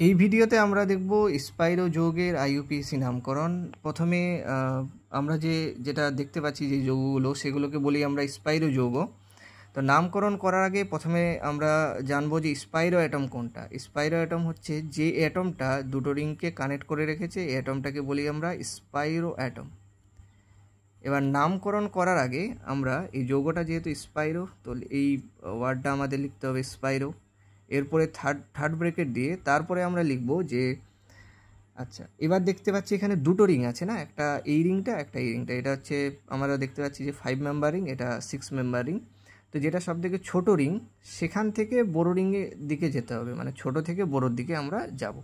এই ভিডিওতে আমরা দেখব স্পাইরো যৌগের আইইউপিএসি নামকরণ। প্রথমে আমরা যেটা দেখতে পাচ্ছি যে যৌগগুলো, সেগুলোকে বলি আমরা স্পাইরো যৌগ। তো নামকরণ করার আগে প্রথমে আমরা জানবো যে স্পাইরো অ্যাটম কোনটা। স্পাইরো অ্যাটম হচ্ছে যে অ্যাটমটা দুটো রিংকে কানেক্ট করে রেখেছে, এই অ্যাটমটাকে বলি আমরা স্পাইরো অ্যাটম। এবার নামকরণ করার আগে আমরা এই যৌগটা যেহেতু স্পাইরো, তো এই ওয়ার্ডটা আমাদের লিখতে হবে স্পাইরো। এরপরে থার্ড ব্র্যাকেট দিয়ে তারপরে আমরা লিখব যে আচ্ছা, এবার দেখতে পাচ্ছি এখানে দুটো রিং আছে না, একটা এই রিংটা একটা এই রিংটা। এটা হচ্ছে আমরা দেখতে পাচ্ছি যে 5 মেম্বার রিং, এটা 6 মেম্বার রিং। তো যেটা সব থেকে ছোটো রিং সেখান থেকে বড় রিংয়ের দিকে যেতে হবে, মানে ছোট থেকে বড়োর দিকে আমরা যাব।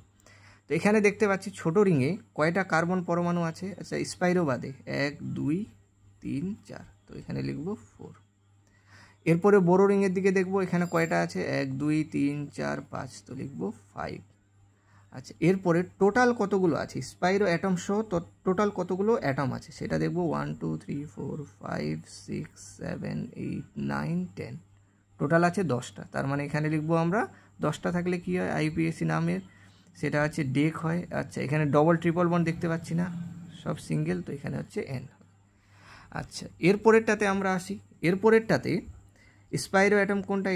তো এখানে দেখতে পাচ্ছি ছোটো রিংয়ে কয়টা কার্বন পরমাণু আছে। আচ্ছা, স্পাইরো বাদে 1 2 3 4, তো এখানে লিখব 4। এরপরে বড় রিংয়ের দিকে দেখব এখানে কয়টা আছে, 1 2 3 4 5, তো লিখব 5। আচ্ছা, এরপরে টোটাল কতগুলো আছে স্পাইরো অ্যাটম সহ, তো টোটাল কতগুলো অ্যাটম আছে সেটা দেখব। 1 2 3 4 5 6 7 8 9 10, টোটাল আছে 10টা। তার মানে এখানে লিখবো আমরা 10টা থাকলে কি হয় আইইউপিএসি নামের, সেটা হচ্ছে ডেক হয়। আচ্ছা, এখানে ডবল ট্রিপল বন্ড দেখতে পাচ্ছি না, সব সিঙ্গেল, তো এখানে হচ্ছে এন। আচ্ছা, এরপরেরটাতে আমরা আসি। এরপরেরটাতে স্পাইরো অ্যাটম কোনটা,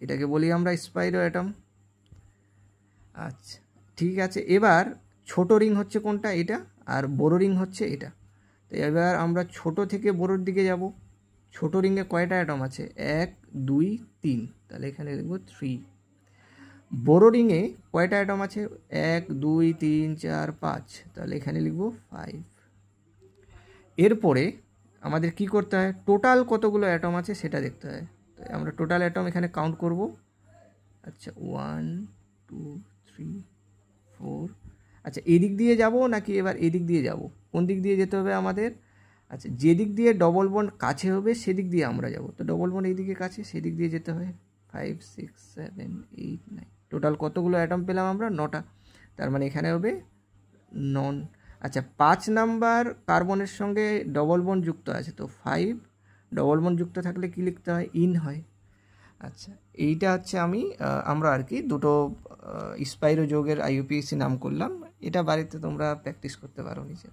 এটাকে বলি আমরা স্পাইরো অ্যাটম। আচ্ছা, ঠিক আছে। এবার ছোট রিং হচ্ছে কোনটা, এটা, আর বড় রিং হচ্ছে এটা। তো এবার আমরা ছোট থেকে বড়োর দিকে যাব। ছোট রিংয়ে কয়টা অ্যাটম আছে, 1 2 3, তাহলে এখানে লিখব 3। বড় রিংয়ে কয়টা অ্যাটম আছে, 1 2 3 4 5, তাহলে এখানে লিখব 5। এরপরে আমাদের কি করতে হয়, টোটাল কতগুলো অ্যাটম আছে সেটা দেখতে হয়। তো আমরা টোটাল অ্যাটম এখানে কাউন্ট করব। আচ্ছা, 1 2 3 4। আচ্ছা, এদিক দিয়ে যাব নাকি এবার এদিক দিয়ে যাব, কোন দিক দিয়ে যেতে হবে আমাদের? আচ্ছা, যেদিক দিয়ে ডবল বন্ড কাছে হবে সেদিক দিয়ে আমরা যাব। তো ডবল বন্ড এইদিকে কাছে, সেদিক দিয়ে যেতে হয়। 5 6 7 8 9, টোটাল কতগুলো অ্যাটম পেলাম আমরা, 9টা। তার মানে এখানে হবে নন। আচ্ছা, 5 নাম্বার কার্বনের সঙ্গে ডবল বন্ড যুক্ত আছে, তো 5 ডবল বন্ড যুক্ত থাকলে কি লিখতে হয়, ইন হয়। আচ্ছা, এইটা হচ্ছে আমরা আর কি দুটো স্পাইরো যৌগের আইইউপিএসি নাম করলাম। এটা বাড়িতে তোমরা প্র্যাকটিস করতে পারো নিজে।